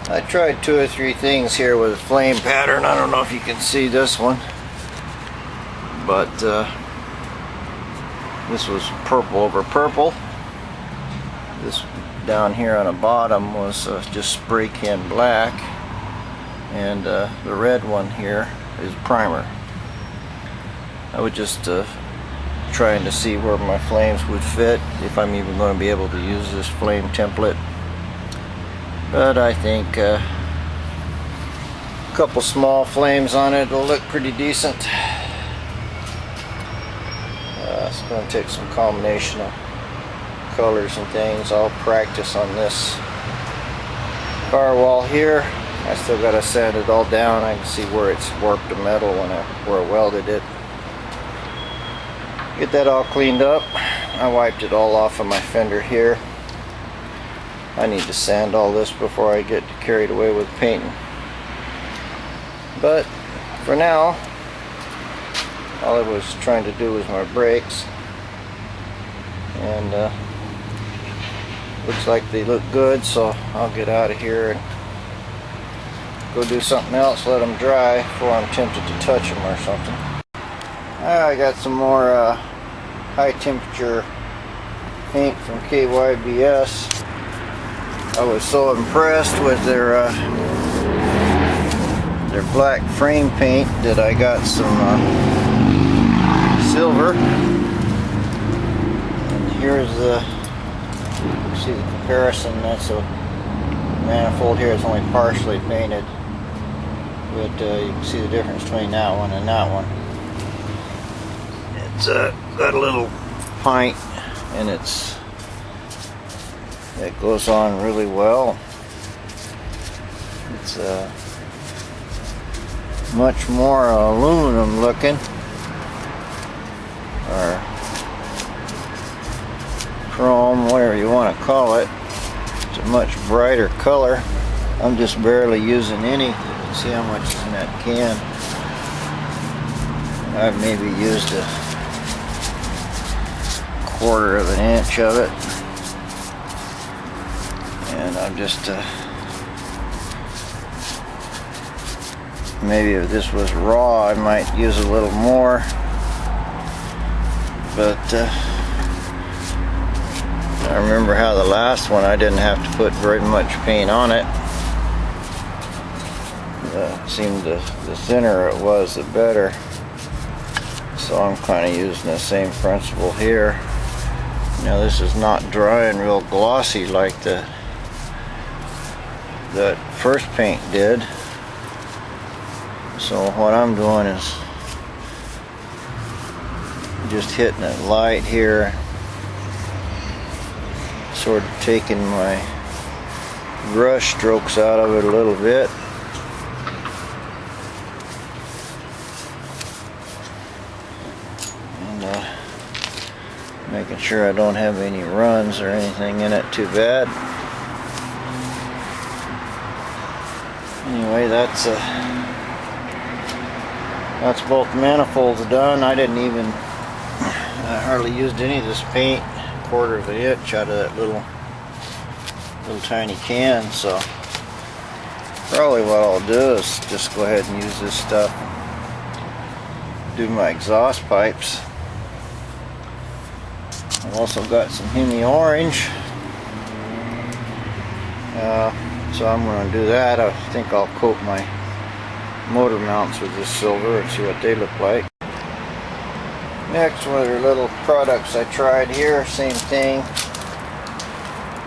I tried 2 or 3 things here with a flame pattern. I don't know if you can see this one, but this was purple over purple. This down here on the bottom was just spray can black, and the red one here is primer. I was just trying to see where my flames would fit, if I'm even going to be able to use this flame template. But I think a couple small flames on it will look pretty decent. It's going to take some combination of colors and things. I'll practice on this firewall here. I still got to sand it all down. I can see where it's warped the metal where I welded it. Get that all cleaned up. I wiped it all off of my fender here. I need to sand all this before I get carried away with painting. But for now, all I was trying to do was my brakes, and looks like they look good, so I'll get out of here and go do something else, let them dry before I'm tempted to touch them or something. I got some more high temperature paint from KYBS. I was so impressed with their black frame paint that I got some silver. And here's the, see the comparison. That's a manifold here. It's only partially painted, but you can see the difference between that one and that one. It's got a little pint, and it goes on really well. It's much more aluminum looking, or chrome, whatever you want to call it. It's a much brighter color. I'm just barely using any. You can see how much is in that can. I've maybe used a 1/4 of an inch of it, and I'm just maybe if this was raw I might use a little more, but I remember how the last one I didn't have to put very much paint on it. It seemed the thinner it was, the better. So I'm kind of using the same principle here. Now this is not dry and real glossy like that first paint did. So what I'm doing is just hitting it light here, sort of taking my brush strokes out of it a little bit. Making sure I don't have any runs or anything in it too bad. Anyway, that's both manifolds done. I hardly used any of this paint, 1/4 of an inch out of that little tiny can. So probably what I'll do is just go ahead and use this stuff, do my exhaust pipes. I've also got some hemi orange, so I'm going to do that. I think I'll coat my motor mounts with this silver and see what they look like. Next, one of their little products I tried here, same thing.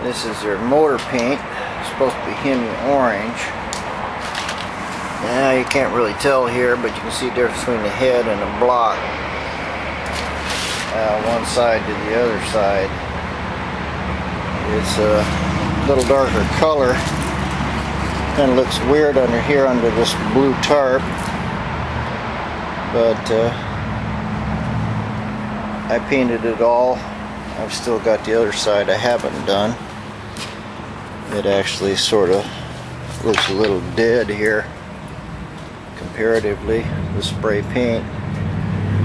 This is their motor paint. It's supposed to be hemi orange. Now you can't really tell here, but you can see the difference between the head and the block. One side to the other side. It's a little darker color. Kind of looks weird under here under this blue tarp, but I painted it all. I've still got the other side I haven't done. It actually sort of looks a little dead here comparatively, the spray paint.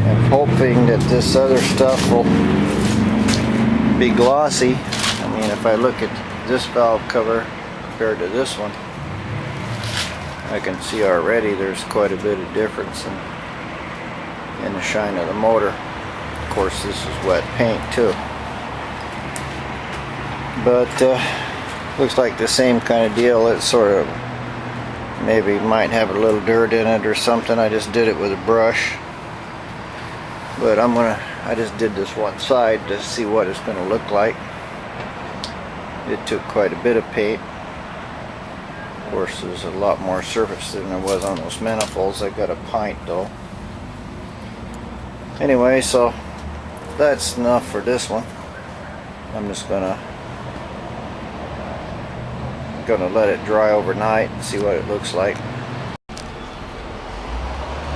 I'm hoping that this other stuff will be glossy. I mean, if I look at this valve cover compared to this one, I can see already there's quite a bit of difference in the shine of the motor. Of course, this is wet paint too, but looks like the same kind of deal. It's sort of maybe might have a little dirt in it or something. I just did it with a brush, but I just did this one side to see what it's going to look like. It took quite a bit of paint. Of course, there's a lot more surface than there was on those manifolds. I got a pint though. Anyway, so that's enough for this one. I'm just gonna let it dry overnight and see what it looks like.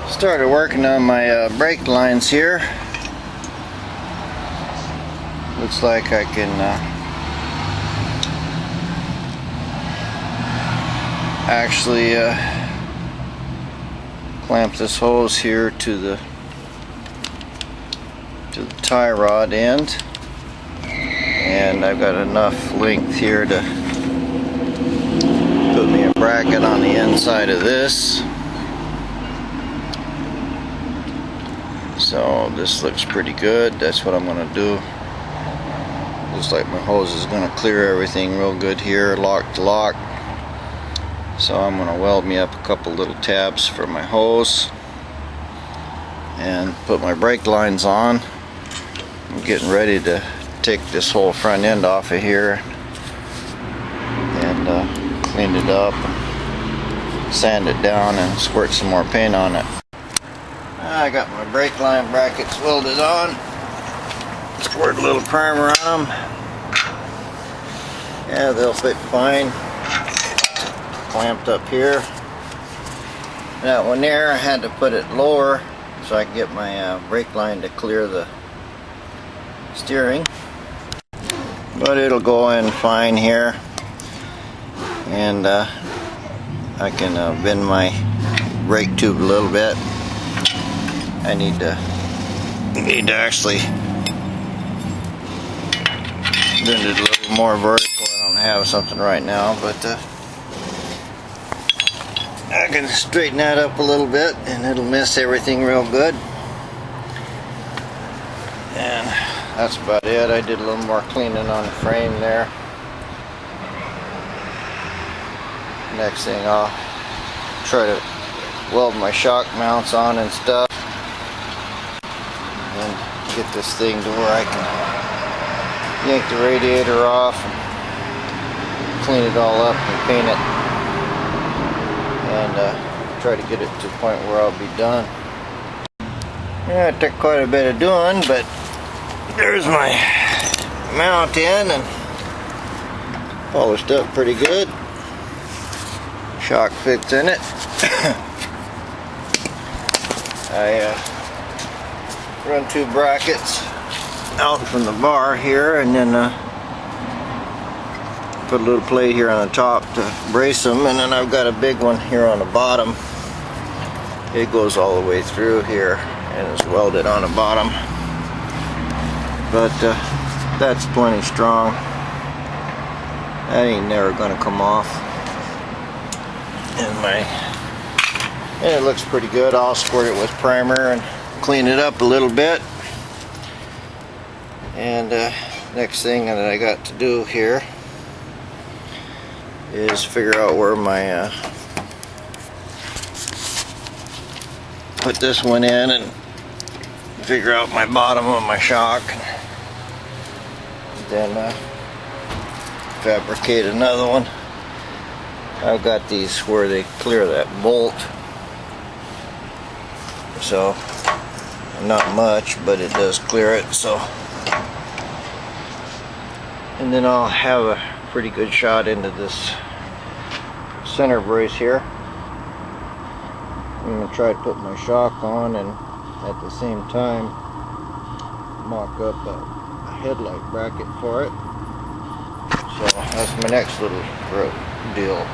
Started working on my brake lines here. Looks like I can actually clamp this hose here to the tie rod end, and I've got enough length here to put me a bracket on the inside of this. So this looks pretty good. That's what I'm going to do. Looks like my hose is going to clear everything real good here, lock to lock. So I'm going to weld me up a couple little tabs for my hose and put my brake lines on. I'm getting ready to take this whole front end off of here and clean it up, sand it down, and squirt some more paint on it. I got my brake line brackets welded on. Squirt a little primer on them. Yeah, they'll fit fine. Clamped up here. That one there, I had to put it lower so I can get my brake line to clear the steering. But it'll go in fine here. And I can bend my brake tube a little bit. I need to actually bend it a little more vertical. I don't have something right now, but I can straighten that up a little bit and it'll miss everything real good. And that's about it. I did a little more cleaning on the frame there. Next thing, I'll try to weld my shock mounts on and stuff, and get this thing to where I can yank the radiator off and clean it all up and paint it, and try to get it to the point where I'll be done. Yeah, it took quite a bit of doing, but there's my mount in and polished up pretty good. Shock fits in it. I run two brackets out from the bar here, and then put a little plate here on the top to brace them, and then I've got a big one here on the bottom. It goes all the way through here and is welded on the bottom, but that's plenty strong. That ain't never gonna come off. And it looks pretty good. I'll squirt it with primer and clean it up a little bit. And next thing that I got to do here is figure out where my put this one in and figure out my bottom of my shock, and then fabricate another one. I've got these where they clear that bolt, so not much, but it does clear it. So, and then I'll have a pretty good shot into this center brace here. I'm going to try to put my shock on and at the same time mock up a headlight bracket for it. So that's my next little deal.